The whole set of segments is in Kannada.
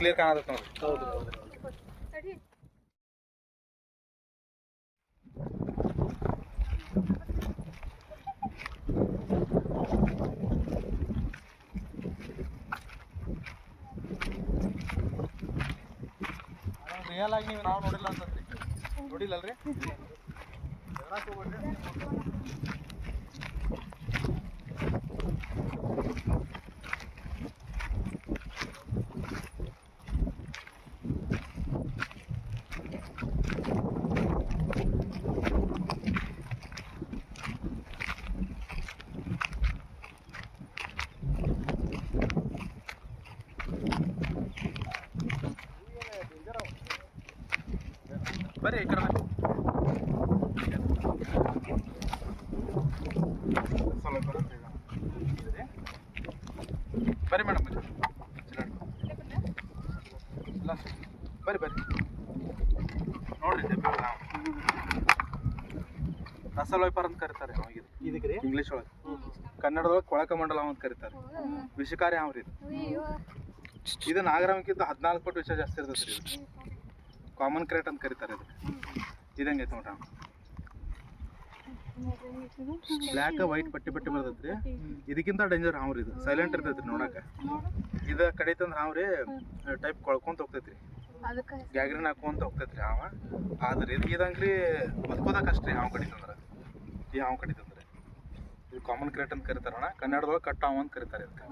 ಕ್ಲಿಯರ್ ಕಾಣತ್ತೆ ನೋಡಿ. ಹೌದು ರಿಯಲ್ ಆಗಿ ನಾವು ನೋಡಿಲ್ಲ ಅಂತಂದ್ರಿ, ನೋಡಿಲ್ಲಲ್ರಿ? ಬರ್ರಿ ಈ ಕಡೆ ಬರ್ರಿ ಮೇಡಮ್, ಬರ್ರಿ ಬರ್ರಿ ನೋಡ್ರಿ. ರಸಲ್ ವೈಪರ್ ಅಂತ ಕರೀತಾರೆ ಇದಕ್ಕೆ ಇಂಗ್ಲೀಷ್ ಒಳಗೆ. ಕನ್ನಡದೊಳಗೆ ಕೊಳಕಮಂಡಲ ಅಂತ ಕರೀತಾರೆ. ವಿಷಕಾರಿ ಹಾವ್ರಿ ಇದು ನಾಗರಾಮಕ್ಕಿಂತ 14 ಪಟ್ಟು ವಿಷ ಜಾಸ್ತಿ ಇರ್ತೈತೆ ರೀ. ಇದು ಕಾಮನ್ ಕ್ರೇಟ್ ಅಂತ ಕರೀತಾರೆ. ಇದು ಹೆಂಗೈತೆ ನೋಡ್ರಿ, ಬ್ಲ್ಯಾಕ್ ವೈಟ್ ಪಟ್ಟಿ ಪಟ್ಟಿ ಬರ್ತೈತ್ರಿ. ಇದಕ್ಕಿಂತ ಡೇಂಜರ್ ಹಾವ್ರಿ ಇದು. ಸೈಲೆಂಟ್ ಇರ್ತೈತ್ರಿ ನೋಡಕ್ಕೆ. ಇದು ಕಡಿತಂದ್ರೆ ಹಾವ್ರಿ ಟೈಪ್ ಕೊಳ್ಕೊಂತ ಹೋಗ್ತೈತ್ರಿ, ಗ್ಯಾಗ್ರಿನ್ ಹಾಕೊಂತ ಹೋಗ್ತೈತ್ರಿ ಹಾವ. ಆದ್ರೆ ಇದಂಗ್ರಿ ಬದುಕೋದಕ್ಕೆ ಅಷ್ಟ್ರಿ ಹಾವು ಕಡಿತಂದ್ರೆ. ಈ ಹಾವು ಕಡಿತಂದ್ರೆ ಇದು ಕಾಮನ್ ಕ್ರೇಟ್ ಅಂತ ಕರೀತಾರಣ. ಕನ್ನಡದೊಳಗೆ ಕಟ್ ಹಾವು ಅಂತ ಕರೀತಾರೆ ಇದಕ್ಕೆ.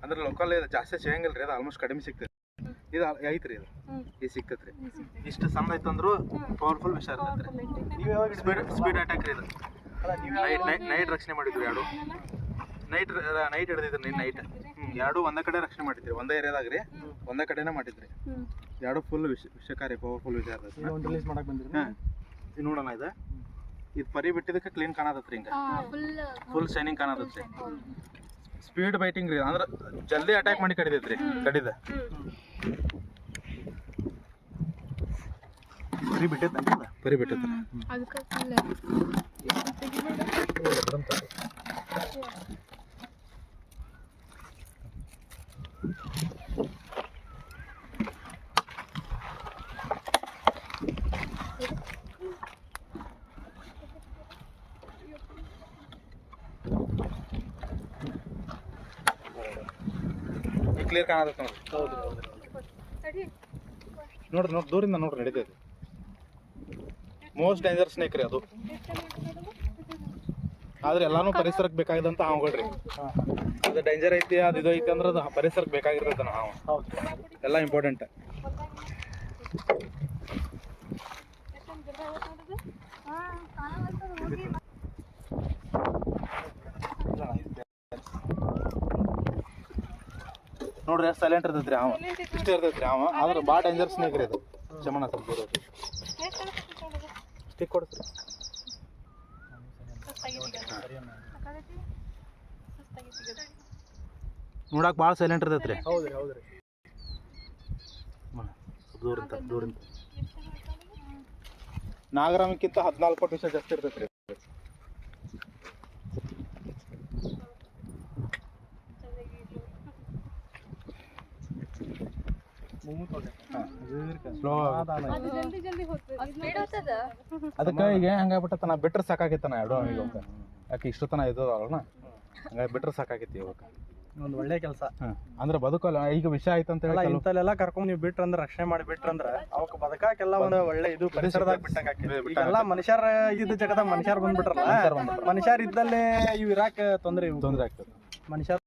ಅಂದ್ರೆ ಲೋಕಲ್ ಇದು ಜಾಸ್ತಿ ಸಿಗಂಗಿಲ್ಲ ರೀ, ಅದು ಆಲ್ಮೋಸ್ಟ್ ಕಡಿಮೆ ಸಿಗ್ತೈತಿ. ಇದು ಐತ್ರಿ, ಇದು ಈ ಸಿಕ್ತೈತ್ರಿ. ಇಷ್ಟು ಸಣ್ಣ ಐತಂದ್ರು ಪವರ್ಫುಲ್ ವಿಷ ಇರ್ತೈತ್ರಿ. ಸ್ಪೀಡ್ ಅಟ್ಯಾಕ್ ರೀ ಇದು. ನೈಟ್ ರಕ್ಷಣೆ ಮಾಡಿದ್ವಿ ಎರಡು. ನೈಟ್ ಹಿಡಿದಿದ್ರಿ ನೈಟ್. ಎರಡು ಒಂದೇ ಕಡೆ ರಕ್ಷಣೆ ಮಾಡಿದ್ರಿ, ಒಂದೇ ಏರಿಯಾದಾಗ ರೀ, ಒಂದೇ ಕಡೆನೇ ಮಾಡಿದ್ರಿ. ಎರಡು ಫುಲ್ ವಿಷಕಾರಿ ಪವರ್ಫುಲ್ ವಿಷ ಇರ್ತೈತಿ. ರಿಲೀಸ್ ಮಾಡಕ್ ಬಂದ್ರಿ. ಇದು ನೋಡೋಣ, ಇದು ಪರಿ ಬಿಟ್ಟಿದ್ದಕ್ಕೆ ಕ್ಲೀನ್ ಕಾಣತತ್ರಿ, ಹಿಂಗೆ ಫುಲ್ ಶೈನಿಂಗ್ ಕಾಣತತ್ರಿ. ಸ್ಪೀಡ್ ಬೈಟಿಂಗ್ ರೀ, ಅಂದ್ರೆ ಜಲ್ದಿ ಅಟ್ಯಾಕ್ ಮಾಡಿ ಕಡಿದೈತ್ರಿ. ಕಡಿದ ಪರಿ ಬಿಟ್ಟೈತೆ, ಪರಿ ಬಿಟ್ಟೈತೆ. ಕ್ಲಿಯರ್ ಕಾಣತ್ತೆ ನೋಡ್ರಿ. ನೋಡ್ರಿ ದೂರಿಂದ ನೋಡ್ರಿ, ನಡೀತೈತಿ. ಮೋಸ್ಟ್ ಡೇಂಜರ್ ಸ್ನೇಕ್ ರೀ ಅದು. ಆದ್ರೆ ಎಲ್ಲಾನು ಪರಿಸರಕ್ಕೆ ಬೇಕಾಗಿದಂತ ಹಾವುಗಳ್ರಿ. ಅದು ಡೇಂಜರ್ ಐತಿ, ಅದು ಇದು ಐತಿ ಅಂದ್ರೆ ಅದು ಪರಿಸರಕ್ಕೆ ಬೇಕಾಗಿರ್ತೈತೆ ಹಾವು. ಎಲ್ಲ ಇಂಪಾರ್ಟೆಂಟ್. ನೋಡ್ರಿ ಎಷ್ಟು ಸೈಲೆಂಟ್ ಇರ್ತೈತ್ರಿ ಹಾವು. ಇಷ್ಟ ಇರ್ತೈತ್ರಿ ಹಾವು, ಆದ್ರೆ ಭಾಳ ಡೇಂಜರ್ ಸ್ನೇಕ್ ರೀ ಇದು. ಚಮನ ಸ್ವಲ್ಪ ದೂರ ಸ್ಟಿಕ್ ಕೊಡ್ತೀರಿ. ನೋಡಕ್ ಭಾಳ ಸೈಲೆಂಟ್ ಇರ್ತೈತ್ರಿ. ಹೌದ್ರಿ ಹೌದ್ರಿ. ದೂರಿಂದ ನಾಗರಾಮಕ್ಕಿಂತ 14 ಪಟ್ಟು ವಿಷ ಜಾಸ್ತಿ ಇರ್ತೈತ್ರಿ. ಅದಕ್ಕೆ ಈಗ ಹಂಗಾಗ್ಬಿಟ್ಟತನ ಬಿಟ್ರೆ ಸಾಕಾಗೈತನ ಎರಡು ಈಗ. ಯಾಕೆ ಇಷ್ಟು ತನ ಇದು ಅಲ್ಲ, ಹಂಗಾಗಿ ಬಿಟ್ರೆ ಸಾಕಾಗೈತಿ ಇವಾಗ. ಒಂದು ಒಳ್ಳೆ ಕೆಲಸ ಅಂದ್ರೆ ಬದುಕಲ್ಲ. ಈಗ ವಿಷಯ ಆಯ್ತು ಅಂತ ಹೇಳಿ ಇಂಥಲ್ಲೆಲ್ಲ ಕರ್ಕೊಂಡ್ ನೀವು ಬಿಟ್ರಂದ್ರೆ, ರಕ್ಷಣೆ ಮಾಡಿ ಬಿಟ್ರಂದ್ರೆ ಅವಕ್ಕೆ ಬದುಕಾಕೆಲ್ಲ ಒಂದು ಒಳ್ಳೆ ಇದು ಪರಿಸರದಾಗ ಬಿಟ್ಟಂಗ. ಎಲ್ಲ ಮನುಷ್ಯರ ಇದ್ದ ಜಗದಾಗ ಮನುಷ್ಯರ್ ಬಂದ್ಬಿಟ್ರಲ್ಲ, ಮನುಷ್ಯರ್ ಇದ್ದಲ್ಲೇ ಇವ್ ಇರಾಕ ತೊಂದ್ರೆ ಆಗ್ತದೆ. ಮನುಷ್ಯರ್